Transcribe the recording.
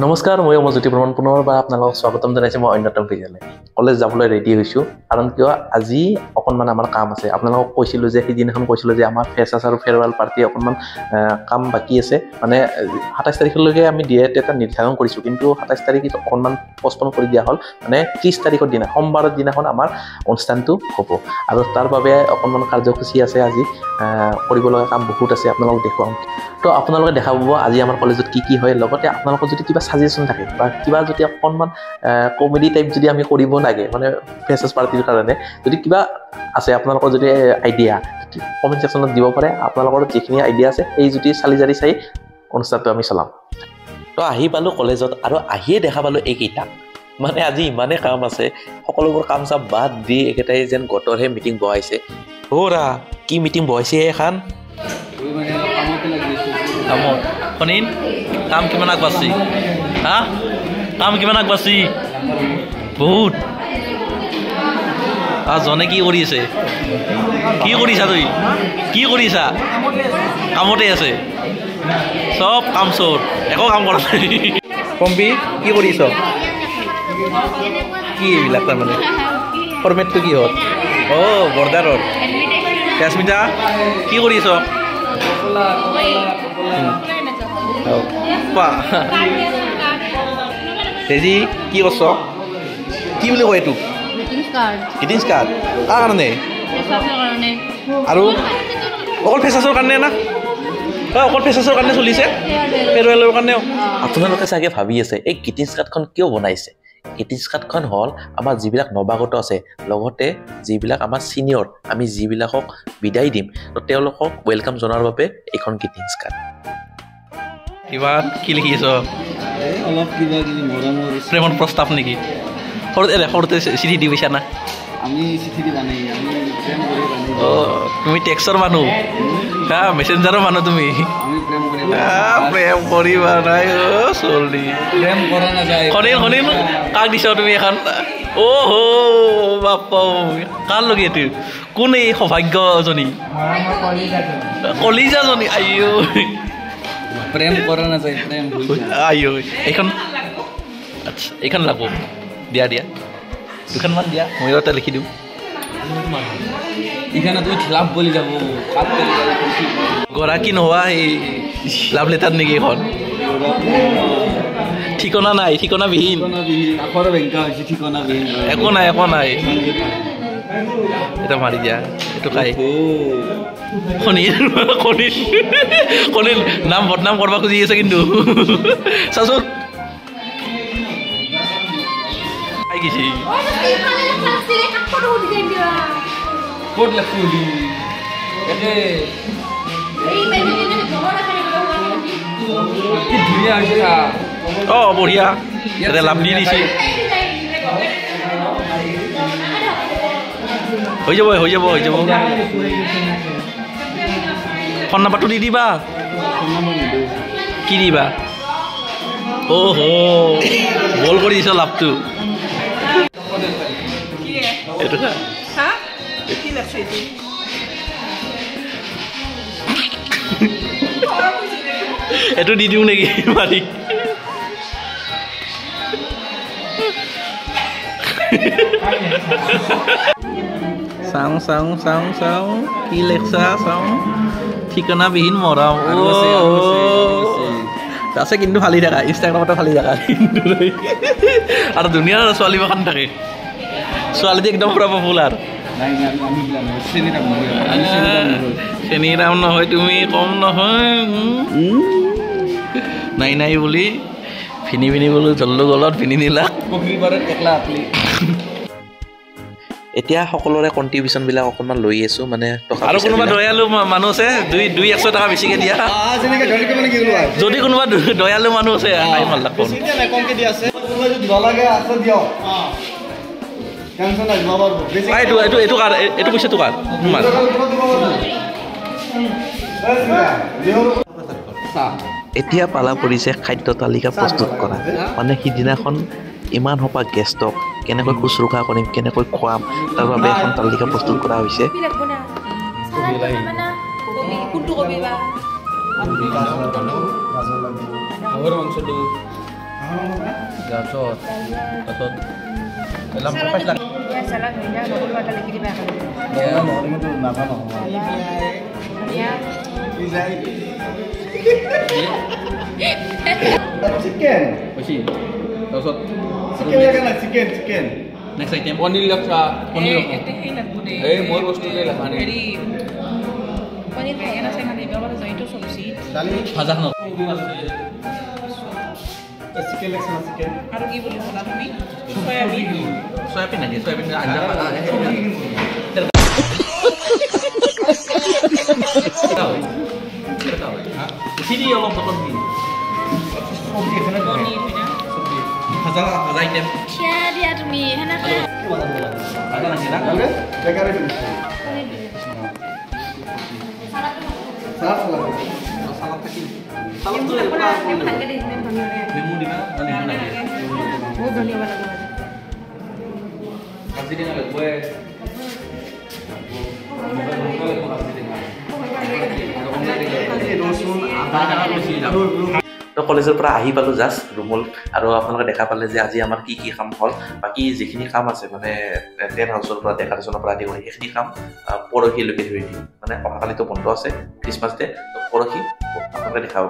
নমস্কাৰ মই অমৰজ্যোতি বৰ্মন পুনৰবাৰ আপোনালোকক স্বাগতম জনাইছোঁ মই অন্যতম বিদ্যালয় কলেজ যাবলৈ ৰেডি হৈছোঁ কাৰণ কিয় আজি অকণমান আমাৰ কাম আছে আপোনালোকক কৈছিলোঁ যে সিদিনাখন কৈছিলোঁ যে আমাৰ ফ্ৰেছাৰ্ছ আৰু ফেয়াৰৱেল পাৰ্টি অকণমান কাম বাকী আছে মানে ২৭ তাৰিখলৈকে আমি ডেট এটা নিৰ্ধাৰণ কৰিছোঁ কিন্তু ২৭ তাৰিখ অকণমান পষ্টপন কৰি দিয়া হ'ল মানে ৩০ তাৰিখৰ দিনা সোমবাৰৰ দিনাখন আমাৰ অনুষ্ঠানটো হ'ব আৰু তাৰ বাবে অকণমান কাৰ্যসূচী আছে আজি কৰিব লগা কাম বহুত আছে আপোনালোকক দেখুৱাম তো আপোনালোকে দেখা পাব আজি আমাৰ কলেজত কি হয় লগতে আপোনালোকৰ যদি কিবা সাজেশন থাকে বা কিবা যদি অকণমান কমেডি টাইপ যদি আমি কৰিব লাগে মানে ফ্ৰেছাৰ্ছ পাৰ্টিৰ কাৰণে যদি কিবা আছে আপোনালোকৰ যদি আইডিয়া কমেণ্ট ছেকশ্যনত দিব পাৰে আপোনালোকৰ যিখিনি আইডিয়া আছে এই যদি চালি চাই অনুষ্ঠানটো আমি চলাম তো আহি পালোঁ কলেজত আৰু আহিয়ে দেখা পালোঁ এইকেইটা মানে আজি ইমানেই কাম আছে সকলোবোৰ কাম চাপ বাদ দি একেটাই যেন গটৰহে মিটিং বহাইছে অ'ৰা কি মিটিং বহাইছে এখন কামত শুনিন কাম কিমান আগবাঢ়ি হা কাম কিমান আগবাঢ়ি বহুত জনে কি কৰি আছে কি কৰিছা তই কি কৰিছা কামতে আছে চব কাম চোৰ একো কাম কৰা নাই পম্পী কি কৰিছ কি এইবিলাক তাৰমানে ফৰ্মেটটো কি হ'ল বৰ্ডাৰৰ কাশ্মিতা কি কৰিছ তেজি কি কৰছ কি বুলি কয় এইটো গ্ৰিটিংছ কাৰ্ড কাৰ কাৰণে আৰু অকল ফ্ৰেছাৰ্ছৰ কাৰণে না অকল ফ্ৰেছাৰ্ছৰ কাৰণে চলিছে ফেয়াৰৱেলৰ কাৰণেও আপোনালোকে চাগে ভাবি আছে এই গ্ৰিটিংছ কাৰ্ডখন কিয় বনাইছে গ্ৰিটিংছ কাৰ্ডখন হ'ল আমাৰ যিবিলাক নৱাগত আছে লগতে যিবিলাক আমাৰ ছিনিয়ৰ আমি যিবিলাকক বিদায় দিম তো তেওঁলোকক ৱেলকাম জনোৱাৰ বাবে এইখন গ্ৰিটিংছ কাৰ্ড কিবা কি লিখি আছ অলপ কিবা কিবি মৰমৰ প্ৰেমৰ প্ৰস্তাৱ নেকি সৰুতে চিঠি দি পাইছা না আমি চিঠি দি বানাই আমি প্ৰেম কৰি বানাই তুমি টেক্সৰ মানুহ হা মেছেঞ্জাৰৰ মানুহ তুমি আমি প্ৰেম কৰি বানাই চলি প্ৰেম কৰা নাযায় খনিল কাক দিছ তুমি এখন অ'হো বাপ্পা কাৰ লগে এইটো কোন এই সৌভাগ্যজনী কলিজাজনী আইও প্ৰেম কৰা নাযায় প্ৰেম আইও এইখন আচ্ছা এইখন লাগব দিয়া দুখনমান দিয়া মই এটা লিখি দিওঁ এইখানে তুমি লাভ বুলি যাব গৰাকী নোহোৱা এই লাভ লেটাৰ নেকি এখন ঠিকনা নাই ঠিকনাবিহীন একো নাই এটা মাৰি দিয়া এইটো খাই কণিল নাম বদনাম কৰিব খুজি আছে কিন্তু চাচোন গেছি ক'ত লাগছি একে কি ধুনীয়া হৈছে বঢ়িয়া ইয়াতে লাভ দি দিছে হৈ যাব ফোন নাম্বাৰটো দি দিবা কি দিবা অ'হো বল কৰি দিছ লাভটো এইটো দি দিওঁ নেকি মালিক চাওঁ কি লেখছা চাওঁ ঠিকনাবিহীন মৰম আছে কিন্তু ফালি থাকা ইনষ্টাগ্ৰামতে ফালি থাকা আৰু ধুনীয়া ছোৱালী এখন থাকে ছোৱালীটো একদম পুৰা পপুলাৰ চেনীৰাম নহয় তুমি কম নহয় নাই বুলি ভিনি বোলো জল্লো গলত ভিনি নিলা এতিয়া সকলোৰে কণ্ট্ৰিবিউশ্যনবিলাক অকণমান লৈ আছোঁ মানে আৰু কোনোবা দয়ালু মানুহ আছে 200 টকা বেছিকৈ দিয়া যদি কোনোবা দয়ালু মানুহ আছে এইটো পইচাটো কাৰ এতিয়া পালা পৰিছে খাদ্য তালিকা প্ৰস্তুত কৰা মানে সিদিনাখন ইমান সোপা গেষ্টক কেনেকৈ শুশ্ৰূষা কৰিম কেনেকৈ খুৱাম তাৰ বাবে এখন তালিকা প্ৰস্তুত কৰা হৈছে তাৰপিছত এলাম পাইছিলা salah benda nol pada lagi di belakang. itu nama Ya. chicken কৈছি তাৰপিছত chicken kan chicken next item paneer লাগা পনীৰ এই মোৰ বস্তুলে লাগা নে Panik kayak nasi mana dia kalau saya itu solusi. kali ভাজা ন chicken legs sama chicken Ada lagi boleh bola kami. Soyabean. soyabean aja soyabean aja tahu sini yang mau potong ini sopji khana Boni punya. ভাজা item Cia dia tuh mi, enak kan? ভাজা নাকি না kali jaga itu salat salat kecil Yang salat tuh mana pernah, yang mana gede, yang mana nemu di mana nemu lagi Oh, Doni wala dua. kasih dia nggak gue তো কলেজৰ পৰা আহি পালোঁ just ৰুমল আৰু আপোনালোকে দেখা পালে যে আজি আমাৰ কি কি কাম হ'ল বাকী যিখিনি কাম আছে মানে টেণ্ট হাউচৰ পৰা ডেকৰেশ্যনৰ পৰা আদি কৰি সেইখিনি কাম পৰহিলৈকে ধৰি দিম মানে অহাকালিতো বন্ধ আছে খ্ৰীষ্টমাছ ডে তো পৰহি আপোনালোকে দেখাব